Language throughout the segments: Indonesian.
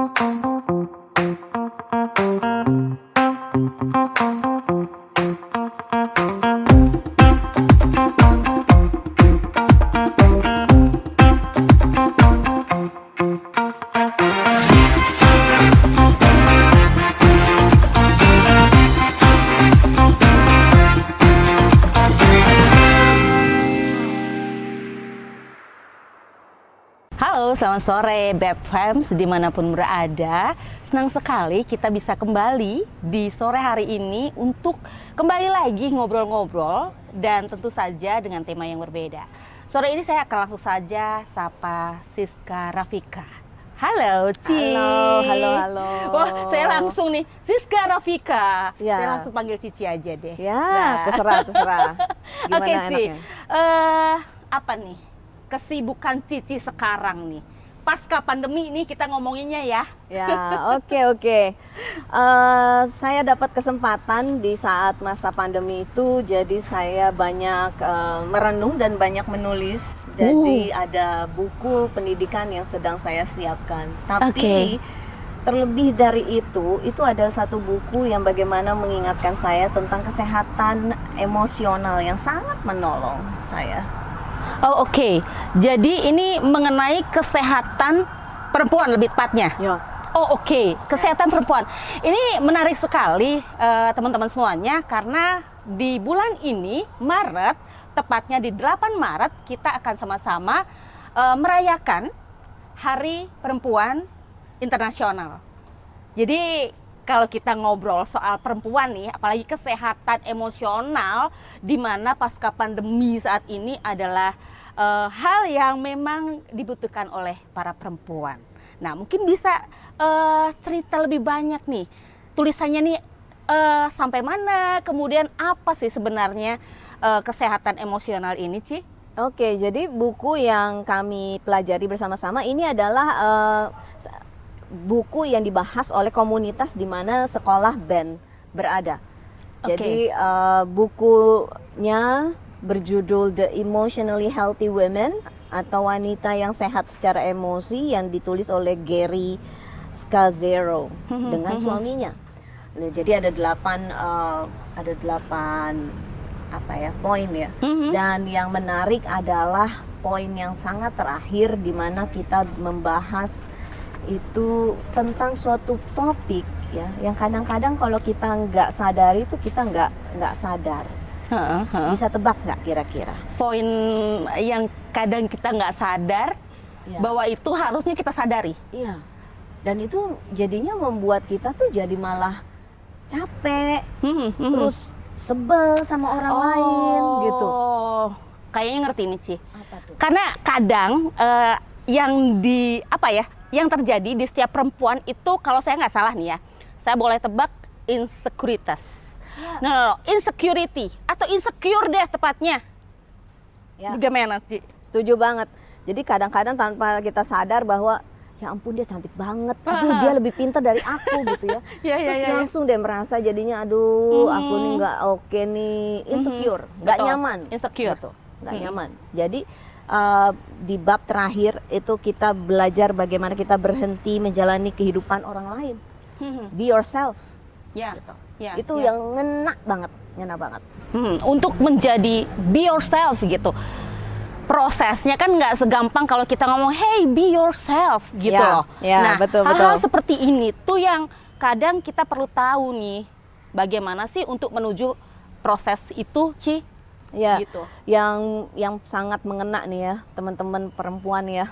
Halo, selamat sore Beb Fams dimanapun berada. Senang sekali kita bisa kembali di sore hari ini untuk kembali lagi ngobrol-ngobrol dan tentu saja dengan tema yang berbeda. Sore ini saya akan langsung saja sapa Siska Rafika. Halo Ci. Halo. Wah, saya langsung nih, Siska Rafika. Ya. Saya langsung panggil Cici aja deh. Ya, Nah. terserah. Gimana Oke, Ci. enaknya? Apa nih kesibukan Cici sekarang nih? Pasca pandemi ini kita ngomonginnya ya. Ya, oke. Saya dapat kesempatan di saat masa pandemi itu, jadi saya banyak merenung dan banyak menulis. Jadi ada buku pendidikan yang sedang saya siapkan. Tapi terlebih dari itu adalah satu buku yang bagaimana mengingatkan saya tentang kesehatan emosional yang sangat menolong saya. Oh, oke. Jadi ini mengenai kesehatan perempuan lebih tepatnya. Ya. Oh, oke. Kesehatan perempuan. Ini menarik sekali teman-teman semuanya, karena di bulan ini Maret, tepatnya di 8 Maret kita akan sama-sama merayakan Hari Perempuan Internasional. Jadi kalau kita ngobrol soal perempuan nih, apalagi kesehatan emosional, di mana pasca pandemi saat ini adalah hal yang memang dibutuhkan oleh para perempuan. Nah, mungkin bisa cerita lebih banyak nih, tulisannya nih sampai mana, kemudian apa sih sebenarnya kesehatan emosional ini, Ci? Oke, jadi buku yang kami pelajari bersama-sama ini adalah buku yang dibahas oleh komunitas di mana sekolah band berada. Jadi bukunya berjudul The Emotionally Healthy Women atau Wanita yang Sehat Secara Emosi, yang ditulis oleh Gary Scazzero dengan suaminya. Jadi ada 8 poin ya. Dan yang menarik adalah poin yang sangat terakhir di mana kita membahas itu tentang suatu topik ya yang kadang-kadang kalau kita nggak sadari itu kita nggak sadar. Bisa tebak nggak kira-kira? Poin yang kadang kita nggak sadar bahwa itu harusnya kita sadari. Iya. Dan itu jadinya membuat kita tuh jadi malah capek, terus sebel sama orang lain gitu. Kayaknya ngerti nih, Ci. Apa tuh? Karena kadang yang terjadi di setiap perempuan itu, kalau saya nggak salah nih ya, saya boleh tebak insekuritas. No, insecurity atau insecure deh tepatnya. Ya. Gimana, Ci? Setuju banget. Jadi kadang-kadang tanpa kita sadar bahwa ya ampun dia cantik banget, aduh dia lebih pintar dari aku gitu ya. Terus langsung deh merasa jadinya aduh aku nih nggak oke nih, insecure, nggak nyaman. Insecure. Gitu. Nggak nyaman. Jadi di bab terakhir itu kita belajar bagaimana kita berhenti menjalani kehidupan orang lain. Be yourself. Ya. Gitu. Ya, Itu ya. yang ngena banget. Untuk menjadi be yourself gitu. Prosesnya kan nggak segampang kalau kita ngomong hey be yourself gitu loh. Ya, Nah, betul. hal-hal seperti ini tuh yang kadang kita perlu tahu nih, bagaimana sih untuk menuju proses itu, Ci? Ya, Gitu. yang sangat mengena nih ya teman-teman perempuan ya.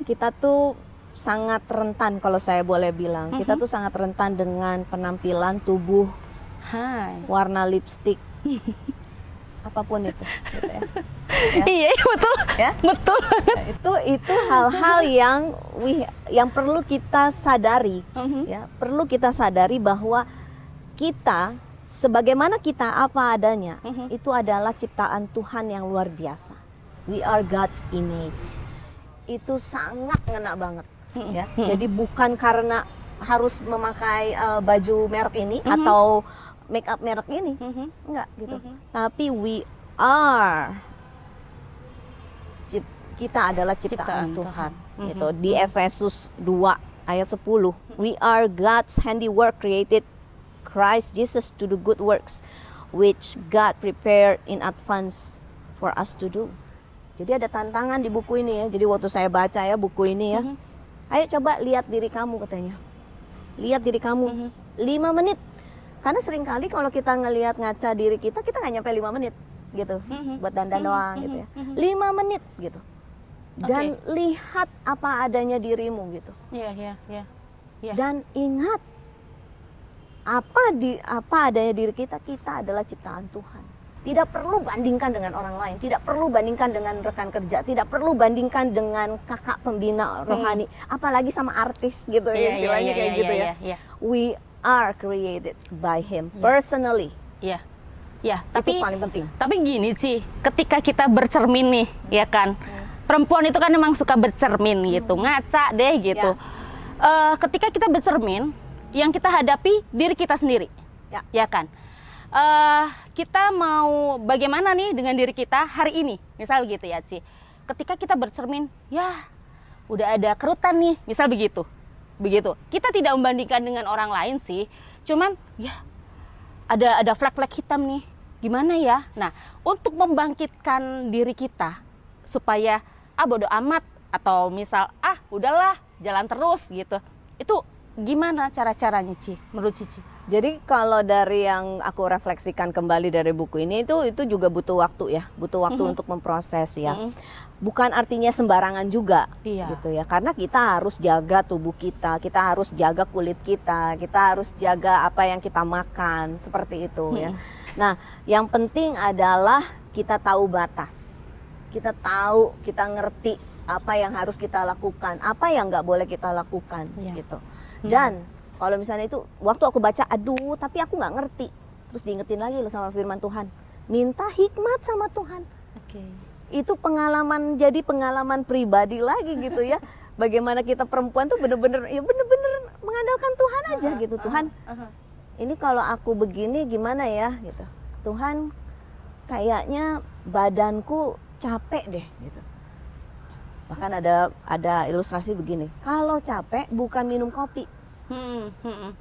Kita tuh sangat rentan kalau saya boleh bilang. Kita tuh sangat rentan dengan penampilan tubuh, warna lipstik, apapun itu. Gitu ya. Iya betul. Ya? Betul. Itu hal-hal yang perlu kita sadari. Ya, perlu kita sadari bahwa kita sebagaimana kita apa adanya, itu adalah ciptaan Tuhan yang luar biasa. We are God's image. Itu sangat ngena banget. Ya. Jadi bukan karena harus memakai baju merek ini atau make up merek ini, enggak gitu. Tapi kita adalah ciptaan Tuhan. Gitu. Di Efesus 2 ayat 10. We are God's handiwork, created Christ Jesus to do good works which God prepared in advance for us to do. Jadi ada tantangan di buku ini ya. Jadi waktu saya baca ya buku ini ya, ayo coba lihat diri kamu katanya. Lihat diri kamu 5 menit. Karena seringkali kalau kita ngelihat ngaca diri kita nggak nyampe 5 menit gitu. Buat dandan doang gitu ya. 5 menit gitu. Dan lihat apa adanya dirimu gitu. Iya. Dan ingat apa adanya diri kita adalah ciptaan Tuhan. Tidak perlu bandingkan dengan orang lain, tidak perlu bandingkan dengan rekan kerja, tidak perlu bandingkan dengan kakak pembina rohani, apalagi sama artis gitu ya, istilahnya kayak gitu ya. We are created by Him personally. Iya. Itu paling penting. Tapi gini sih, ketika kita bercermin nih, ya kan, perempuan itu kan memang suka bercermin gitu, ngaca deh gitu. Ketika kita bercermin, yang kita hadapi diri kita sendiri, ya kan. Kita mau bagaimana nih dengan diri kita hari ini, misal gitu ya Ci. Ketika kita bercermin, ya udah ada kerutan nih, misal begitu. Kita tidak membandingkan dengan orang lain sih, cuman ya ada flek-flek hitam nih, gimana ya? Nah, untuk membangkitkan diri kita supaya bodo amat atau misal udahlah jalan terus gitu, itu gimana cara-caranya Ci, menurut Cici? Jadi kalau dari yang aku refleksikan kembali dari buku ini itu juga butuh waktu ya, butuh waktu untuk memproses ya. Bukan artinya sembarangan juga gitu ya, karena kita harus jaga tubuh kita harus jaga kulit kita harus jaga apa yang kita makan, seperti itu ya. Nah, yang penting adalah kita tahu batas, kita ngerti apa yang harus kita lakukan, apa yang nggak boleh kita lakukan gitu. Dan kalau misalnya itu waktu aku baca, tapi aku nggak ngerti, terus diingetin lagi loh sama firman Tuhan, minta hikmat sama Tuhan. Itu jadi pengalaman pribadi lagi gitu ya. Bagaimana kita perempuan tuh bener-bener mengandalkan Tuhan aja gitu. Tuhan, ini kalau aku begini gimana ya gitu. Tuhan, kayaknya badanku capek deh gitu. Bahkan ada ilustrasi begini, kalau capek bukan minum kopi,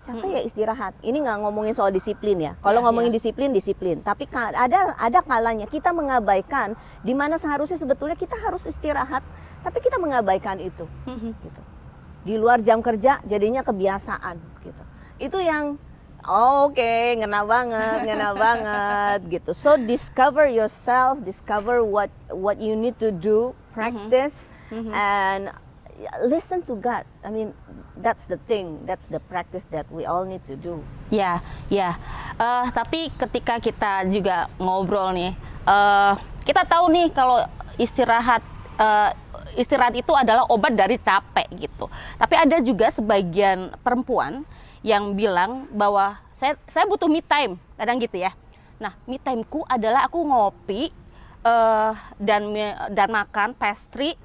capek ya istirahat. Ini nggak ngomongin soal disiplin ya. Kalau ngomongin disiplin, tapi ada kalanya kita mengabaikan di mana seharusnya sebetulnya kita harus istirahat, tapi kita mengabaikan itu. Gitu. Di luar jam kerja jadinya kebiasaan gitu. Itu yang ngena banget gitu. So discover yourself, discover what you need to do, practice and listen to God. I mean, that's the thing, that's the practice that we all need to do. Tapi ketika kita juga ngobrol nih, kita tahu nih kalau istirahat itu adalah obat dari capek gitu. Tapi ada juga sebagian perempuan yang bilang bahwa saya butuh me time, kadang gitu ya. Nah, me timeku adalah aku ngopi dan makan pastry,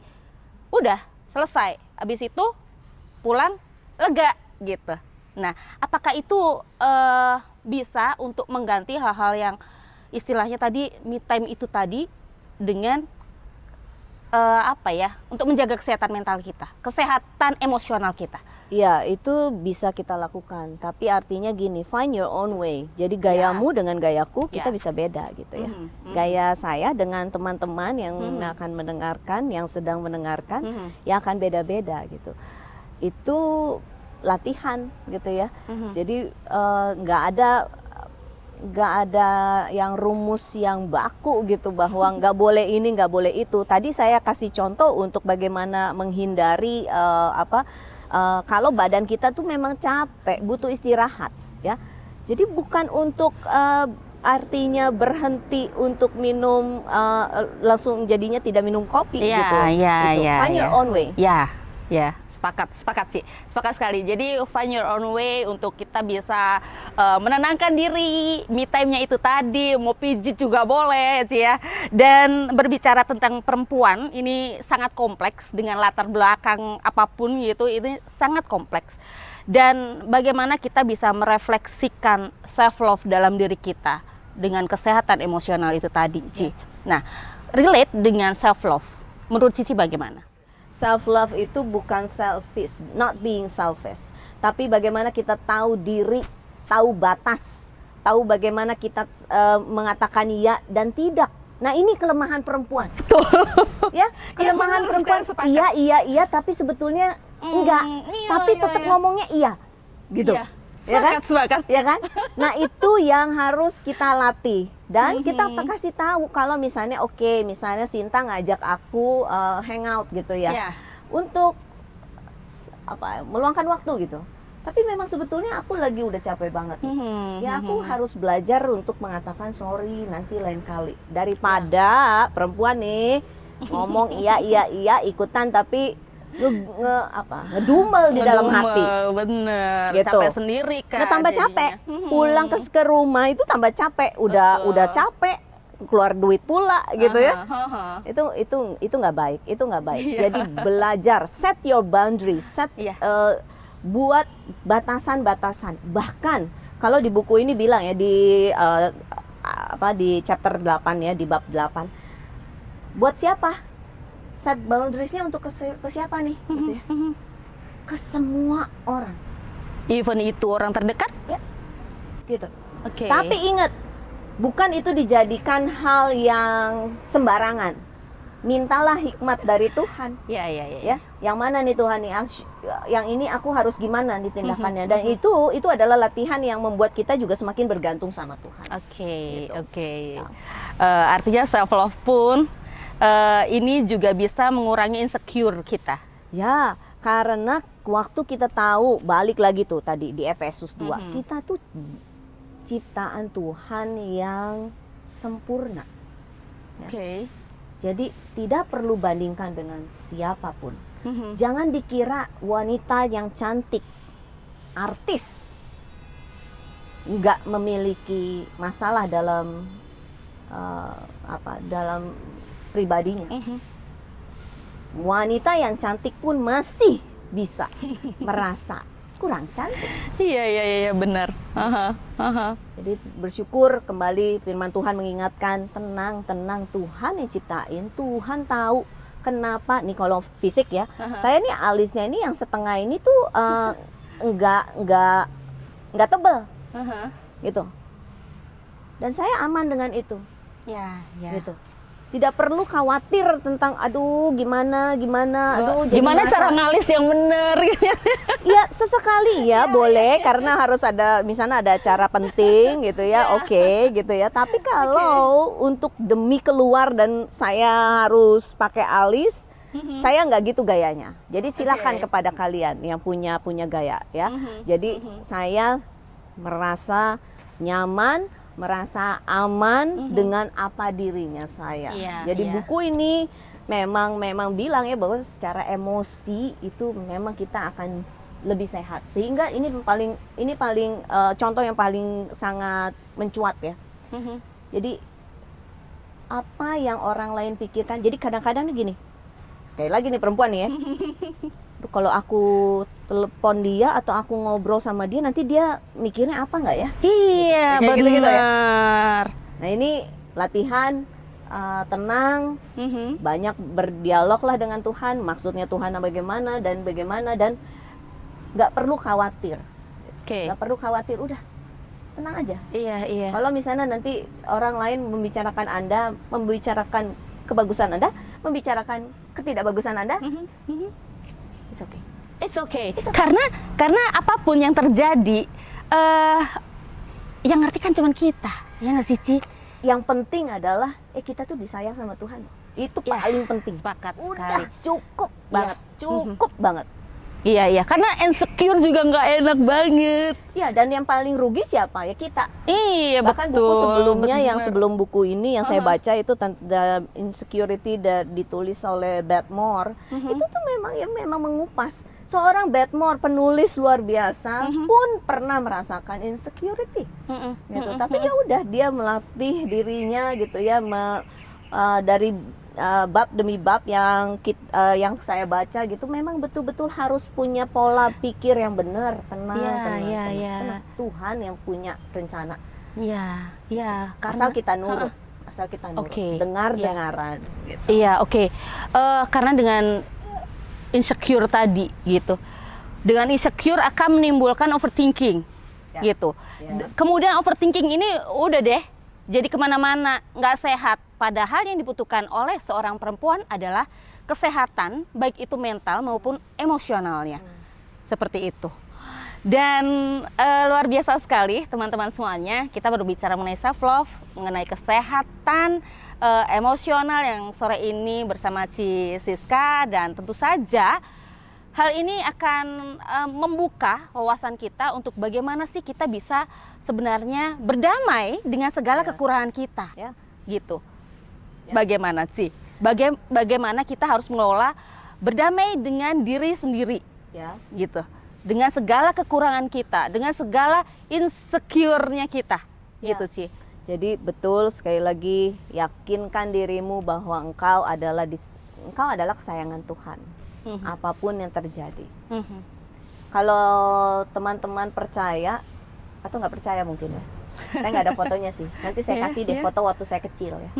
udah selesai. Habis itu pulang lega gitu. Nah, apakah itu bisa untuk mengganti hal-hal yang istilahnya tadi me time itu tadi dengan untuk menjaga kesehatan mental kita, kesehatan emosional kita? Ya, itu bisa kita lakukan. Tapi artinya gini, find your own way. Jadi gayamu dengan gayaku kita bisa beda gitu ya. Gaya saya dengan teman-teman yang akan mendengarkan, yang sedang mendengarkan, ya akan beda-beda gitu. Itu latihan gitu ya. Jadi nggak ada yang rumus yang baku gitu bahwa nggak boleh ini, nggak boleh itu. Tadi saya kasih contoh untuk bagaimana menghindari kalau badan kita tuh memang capek, butuh istirahat ya. Jadi bukan untuk artinya berhenti untuk minum langsung jadinya tidak minum kopi gitu. Find your own way. Sepakat sih, sepakat sekali. Jadi find your own way untuk kita bisa menenangkan diri, me time-nya itu tadi, mau pijit juga boleh sih ya. Dan berbicara tentang perempuan, ini sangat kompleks dengan latar belakang apapun gitu, ini sangat kompleks. Dan bagaimana kita bisa merefleksikan self love dalam diri kita dengan kesehatan emosional itu tadi, Ci. Nah, relate dengan self love, menurut Cici bagaimana? self love itu bukan selfish, not being selfish, tapi bagaimana kita tahu diri, tahu batas, tahu bagaimana kita mengatakan iya dan tidak. Nah, ini kelemahan perempuan. Ya, kelemahan perempuan. Iya, tapi sebetulnya enggak. Tapi tetap ngomongnya iya. Gitu. Iya. Sepakat. Ya kan? Nah, itu yang harus kita latih. Dan kita kasih tahu kalau misalnya misalnya Sinta ngajak aku hangout gitu ya. Iya. Untuk meluangkan waktu gitu. Tapi memang sebetulnya aku lagi udah capek banget. Ya aku harus belajar untuk mengatakan sorry nanti lain kali. Daripada perempuan nih ngomong iya ikutan tapi ngedumel di dalam hati. Bener. Gitu. Capek sendiri kan. Nah, tambah capek. Pulang ke rumah itu tambah capek. Udah capek keluar duit pula gitu ya. Itu nggak baik. Jadi belajar, set your boundaries, buat batasan-batasan. Bahkan kalau di buku ini bilang ya di chapter 8 ya, di bab 8. Buat siapa? Set boundariesnya untuk ke siapa nih? Gitu ya. Ke semua orang. Even itu orang terdekat? Ya. Gitu. Oke. Tapi ingat, bukan itu dijadikan hal yang sembarangan. Mintalah hikmat dari Tuhan. Ya. Yang mana nih Tuhan nih? Yang ini aku harus gimana nih tindakannya? Dan itu adalah latihan yang membuat kita juga semakin bergantung sama Tuhan. Oke. Artinya self love pun ini juga bisa mengurangi insecure kita. Ya, karena waktu kita tahu, balik lagi tuh tadi di Efesus 2, kita tuh ciptaan Tuhan yang sempurna. Oke. Jadi tidak perlu bandingkan dengan siapapun. Jangan dikira wanita yang cantik, artis, nggak memiliki masalah dalam dalam pribadinya. Wanita yang cantik pun masih bisa merasa kurang cantik. Iya benar. Jadi bersyukur, kembali firman Tuhan mengingatkan, tenang Tuhan yang ciptain, Tuhan tahu kenapa nih kalau fisik ya. Saya nih alisnya ini yang setengah ini tuh enggak tebal. Gitu. Dan saya aman dengan itu. Ya. Gitu. Tidak perlu khawatir tentang gimana gimana cara ngalis yang benar. Ya sesekali ya boleh karena harus ada misalnya ada acara penting gitu ya. Oke, gitu ya. Tapi kalau untuk demi keluar dan saya harus pakai alis, saya nggak gitu gayanya. Jadi silakan kepada kalian yang punya gaya ya. Jadi saya merasa nyaman, merasa aman dengan apa dirinya saya. Jadi buku ini memang bilang ya bahwa secara emosi itu memang kita akan lebih sehat. Sehingga ini paling contoh yang paling sangat mencuat ya. Jadi apa yang orang lain pikirkan. Jadi kadang-kadang nih gini. Sekali lagi nih perempuan nih ya. Kalau aku telepon dia atau aku ngobrol sama dia, nanti dia mikirnya apa nggak ya? Iya, benar. Gitu ya? Nah ini latihan tenang, banyak berdialog lah dengan Tuhan. Maksudnya Tuhan bagaimana dan nggak perlu khawatir. Nggak perlu khawatir, udah tenang aja. Iya. Kalau misalnya nanti orang lain membicarakan Anda, membicarakan kebagusan Anda, membicarakan ketidakbagusan Anda. It's okay. Karena apapun yang terjadi, yang ngerti kan cuma kita, ya nggak sih Ci? Yang penting adalah kita tuh disayang sama Tuhan. Itu paling penting. Sepakat Udah sekali. cukup banget, cukup banget. Iya, karena insecure juga nggak enak banget. Iya, dan yang paling rugi siapa? Ya kita. Iya, Bahkan betul. buku sebelumnya bener. yang sebelum buku ini yang saya baca itu tentang insecurity ditulis oleh Batmore. Itu tuh memang mengupas. Seorang Batmore, penulis luar biasa, pun pernah merasakan insecurity. Gitu. Tapi ya udah dia melatih dirinya gitu ya dari bab demi bab yang saya baca gitu, memang betul-betul harus punya pola pikir yang benar, tenang. Tuhan yang punya rencana. Asal kita nurut, dengar-dengaran. Gitu. Iya, karena dengan insecure tadi gitu. Dengan insecure akan menimbulkan overthinking gitu. Kemudian overthinking ini udah deh jadi kemana-mana, nggak sehat. Padahal yang dibutuhkan oleh seorang perempuan adalah kesehatan, baik itu mental maupun emosionalnya. Seperti itu. Dan luar biasa sekali teman-teman semuanya, kita berbicara mengenai self love, mengenai kesehatan emosional yang sore ini bersama Ci Siska, dan tentu saja hal ini akan membuka wawasan kita untuk bagaimana sih kita bisa sebenarnya berdamai dengan segala kekurangan kita, gitu. Bagaimana sih? Bagaimana kita harus mengelola berdamai dengan diri sendiri, gitu. Dengan segala kekurangan kita, dengan segala insecure-nya kita, gitu Ci. Jadi betul, sekali lagi yakinkan dirimu bahwa engkau adalah kesayangan Tuhan. Apapun yang terjadi. Kalau teman-teman percaya atau nggak percaya mungkin ya, saya nggak ada fotonya sih. Nanti saya kasih deh foto waktu saya kecil ya.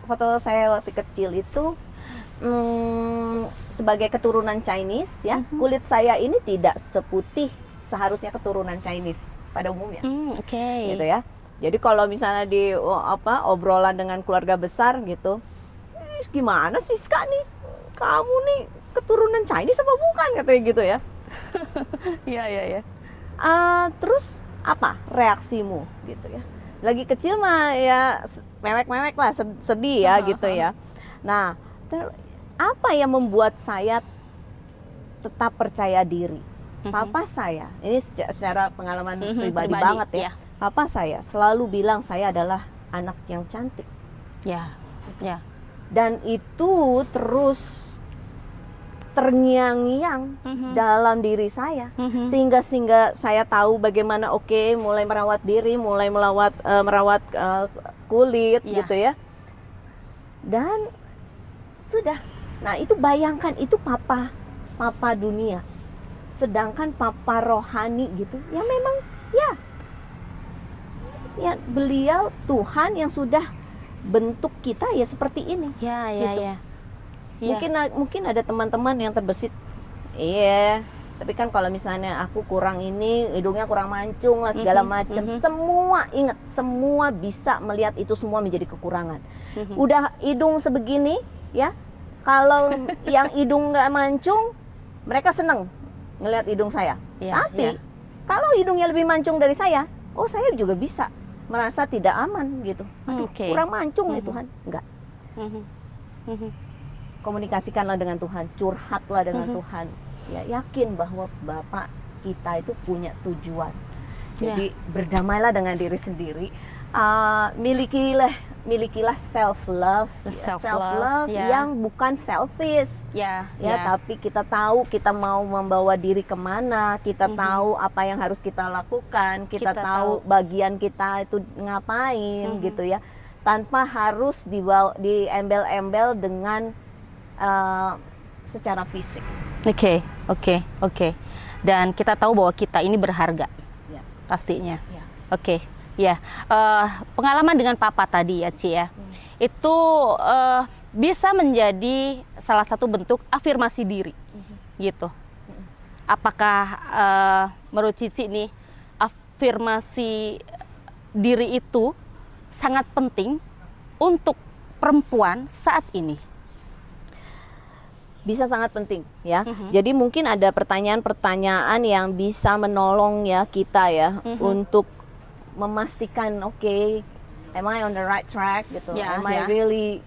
Foto saya waktu kecil itu sebagai keturunan Chinese ya, kulit saya ini tidak seputih seharusnya keturunan Chinese pada umumnya. Gitu ya. Jadi kalau misalnya di obrolan dengan keluarga besar gitu, gimana sih Ska nih? Kamu nih keturunan Chinese apa bukan, katanya gitu ya. Iya. Terus apa reaksimu gitu ya? Lagi kecil mah ya mewek-mewek lah, sedih ya gitu ya. Nah, apa yang membuat saya tetap percaya diri? Papa saya, ini secara pengalaman pribadi banget ya. Papa saya selalu bilang saya adalah anak yang cantik. Ya. Dan itu terus terngiang-ngiang dalam diri saya, sehingga saya tahu bagaimana mulai merawat diri, mulai merawat kulit gitu ya. Dan sudah. Nah, itu bayangkan, itu papa dunia. Sedangkan papa rohani gitu, ya memang ya beliau Tuhan yang sudah bentuk kita ya seperti ini. Gitu. Mungkin ada teman-teman yang terbesit, tapi kan kalau misalnya aku kurang ini, hidungnya kurang mancung lah segala macam. Semua bisa melihat itu semua menjadi kekurangan. Udah hidung sebegini ya, kalau yang hidung nggak mancung, mereka seneng ngelihat hidung saya. Tapi kalau hidungnya lebih mancung dari saya juga bisa merasa tidak aman gitu. Kurang mancung nih Tuhan. Enggak. Komunikasikanlah dengan Tuhan, curhatlah dengan Tuhan. Ya, yakin bahwa Bapak kita itu punya tujuan. Jadi berdamailah dengan diri sendiri. Milikilah self love yang bukan selfish. Tapi kita tahu kita mau membawa diri kemana, kita tahu apa yang harus kita lakukan, kita tahu bagian kita itu ngapain gitu ya. Tanpa harus diembel-embel dengan secara fisik. Oke. Dan kita tahu bahwa kita ini berharga, pastinya. Pengalaman dengan papa tadi ya Ci ya, itu bisa menjadi salah satu bentuk afirmasi diri, gitu. Apakah menurut Cici nih afirmasi diri itu sangat penting untuk perempuan saat ini? Bisa sangat penting ya. Jadi mungkin ada pertanyaan-pertanyaan yang bisa menolong ya kita ya untuk memastikan am I on the right track gitu. Am I really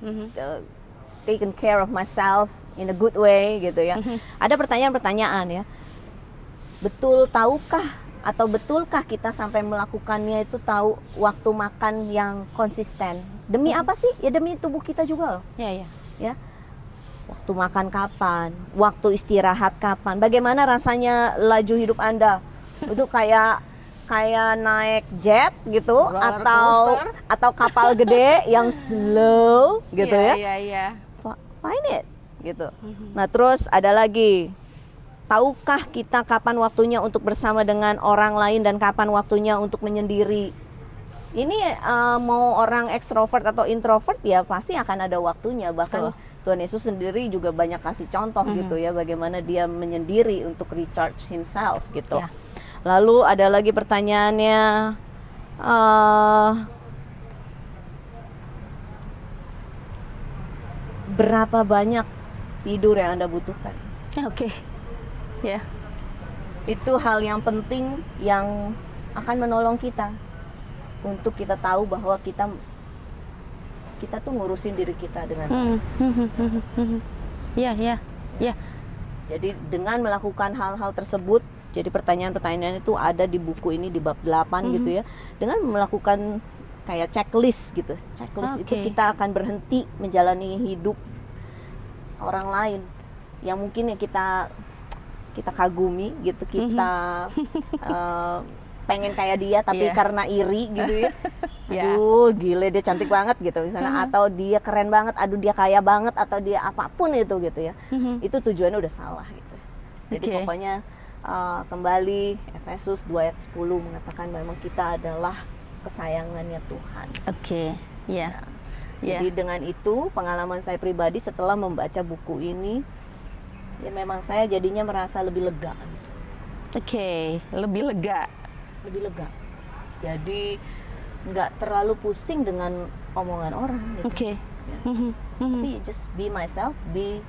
taking care of myself in a good way gitu ya. Ada pertanyaan-pertanyaan ya. Betulkah kita sampai melakukannya itu tahu waktu makan yang konsisten? Demi apa sih? Ya demi tubuh kita juga loh. Ya. Waktu makan kapan, waktu istirahat kapan, bagaimana rasanya laju hidup Anda? Itu kayak naik jet gitu, atau kapal gede yang slow gitu ya. Find it gitu. Nah, terus ada lagi, tahukah kita kapan waktunya untuk bersama dengan orang lain dan kapan waktunya untuk menyendiri? Ini mau orang ekstrovert atau introvert ya pasti akan ada waktunya. Bahkan Tuhan Yesus sendiri juga banyak kasih contoh gitu ya, bagaimana dia menyendiri untuk recharge himself gitu. Ya. Lalu ada lagi pertanyaannya, berapa banyak tidur yang Anda butuhkan? Oke. Ya. Itu hal yang penting yang akan menolong kita untuk kita tahu bahwa kita tuh ngurusin diri kita dengan baik. Ya. Jadi dengan melakukan hal-hal tersebut, jadi pertanyaan-pertanyaan itu ada di buku ini di bab 8 gitu ya. Dengan melakukan kayak checklist gitu. Checklist itu kita akan berhenti menjalani hidup orang lain yang mungkin ya kita kagumi gitu, kita pengen kayak dia tapi karena iri gitu ya. Aduh, gile dia cantik banget gitu misalnya, atau dia keren banget, aduh dia kaya banget, atau dia apapun itu gitu ya. Itu tujuannya udah salah gitu. Jadi pokoknya kembali Efesus 2 ayat 10 mengatakan memang kita adalah kesayangannya Tuhan. Jadi dengan itu pengalaman saya pribadi setelah membaca buku ini, ya memang saya jadinya merasa lebih lega. Lebih lega. Jadi nggak terlalu pusing dengan omongan orang gitu. Tapi just be myself, be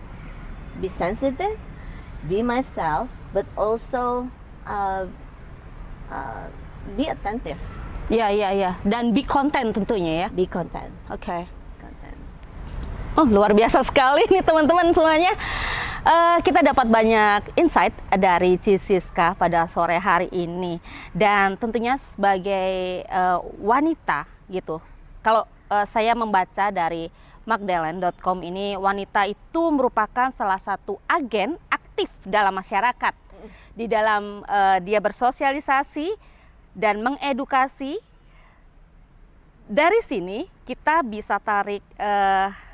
sensitive, be myself, but also be attentive. Ya. Dan be content tentunya ya. Be content. Content. Oh, luar biasa sekali nih teman-teman semuanya. Kita dapat banyak insight dari Ci Siska pada sore hari ini, dan tentunya sebagai wanita gitu. Kalau saya membaca dari Magdalene.com ini, wanita itu merupakan salah satu agen aktif dalam masyarakat. Di dalam dia bersosialisasi dan mengedukasi. Dari sini kita bisa tarik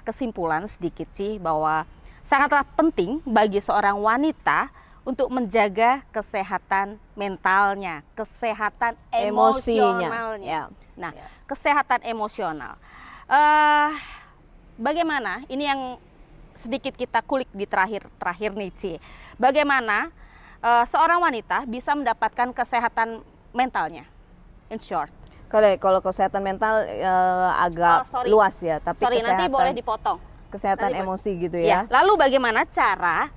kesimpulan sedikit sih bahwa sangatlah penting bagi seorang wanita untuk menjaga kesehatan mentalnya, kesehatan emosionalnya. Nah, kesehatan emosional. Bagaimana? Ini yang sedikit kita kulik di terakhir nih, Ci. Bagaimana seorang wanita bisa mendapatkan kesehatan mentalnya? In short. Kalau kesehatan mental agak luas ya, tapi nanti boleh dipotong. Kesehatan emosi gitu ya. Lalu bagaimana cara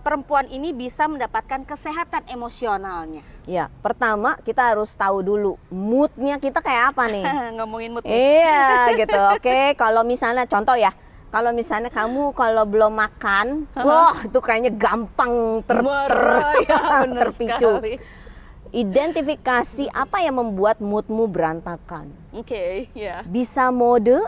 perempuan ini bisa mendapatkan kesehatan emosionalnya? Ya, pertama kita harus tahu dulu moodnya kita kayak apa nih. Ngomongin mood. Iya gitu. Oke, kalau misalnya contoh ya, kalau misalnya kamu kalau belum makan, wah itu kayaknya gampang terpicu. Sekali. Identifikasi apa yang membuat moodmu berantakan. Bisa mode,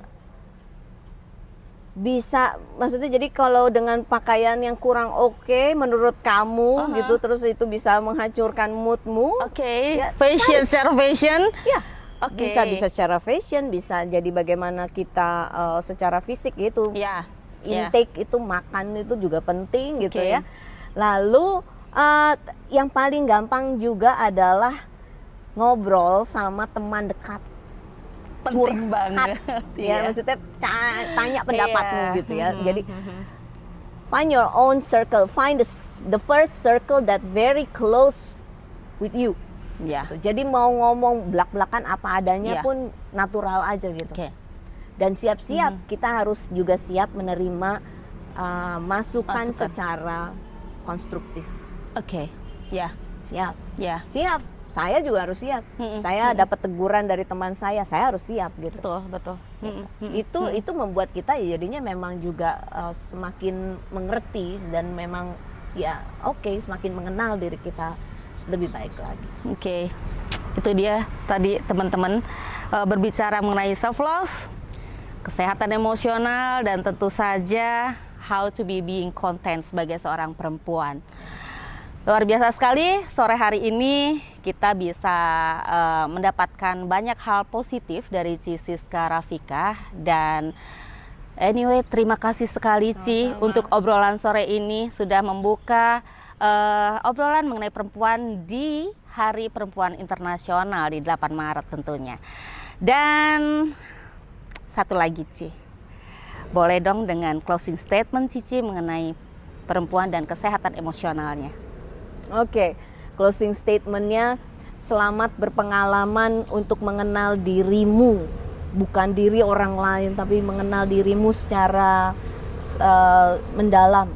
bisa maksudnya jadi kalau dengan pakaian yang kurang oke menurut kamu gitu, terus itu bisa menghancurkan moodmu. Ya, fashion, secara fashion. Ya. Bisa secara fashion, bisa jadi bagaimana kita secara fisik gitu. Intake itu makan itu juga penting gitu ya. Lalu yang paling gampang juga adalah ngobrol sama teman dekat. Penting banget. Ya, maksudnya tanya pendapatmu gitu ya. Jadi find your own circle, find the first circle that very close with you. Gitu. Jadi mau ngomong belak-belakan apa adanya pun natural aja gitu. Dan siap-siap kita harus juga siap menerima masukan secara konstruktif. Siap. Saya juga harus siap. Saya dapat teguran dari teman saya harus siap gitu. Betul. Itu membuat kita ya jadinya memang juga semakin mengerti dan memang semakin mengenal diri kita lebih baik lagi. Itu dia tadi teman-teman berbicara mengenai self love, kesehatan emosional, dan tentu saja how to be being content sebagai seorang perempuan. Luar biasa sekali, sore hari ini kita bisa mendapatkan banyak hal positif dari Ci Siska Rafika. Dan anyway, terima kasih sekali Ci untuk obrolan sore ini, sudah membuka obrolan mengenai perempuan di Hari Perempuan Internasional di 8 Maret tentunya. Dan satu lagi Ci, Boleh dong dengan closing statement Cici mengenai perempuan dan kesehatan emosionalnya. Oke, closing statementnya, selamat berpengalaman untuk mengenal dirimu, bukan diri orang lain, tapi mengenal dirimu secara mendalam.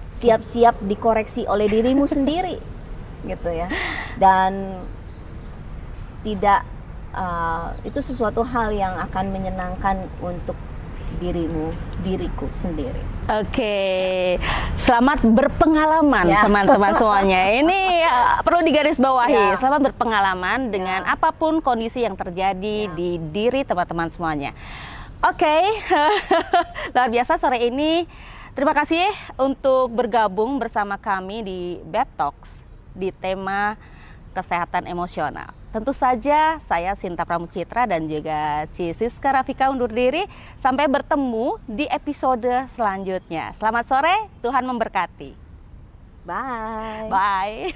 Siap-siap dikoreksi oleh dirimu sendiri, gitu ya. Dan tidak itu sesuatu hal yang akan menyenangkan untuk diriku sendiri. Oke, selamat berpengalaman Ya. teman-teman semuanya. Ini perlu digarisbawahi. Ya. Selamat berpengalaman dengan apapun kondisi yang terjadi di diri teman-teman semuanya. Oke, luar biasa sore ini. Terima kasih untuk bergabung bersama kami di BEP Talks di tema kesehatan emosional. Tentu saja saya Sinta Pramucitra dan juga Ci Siska Rafika undur diri. Sampai bertemu di episode selanjutnya. Selamat sore, Tuhan memberkati. Bye. Bye.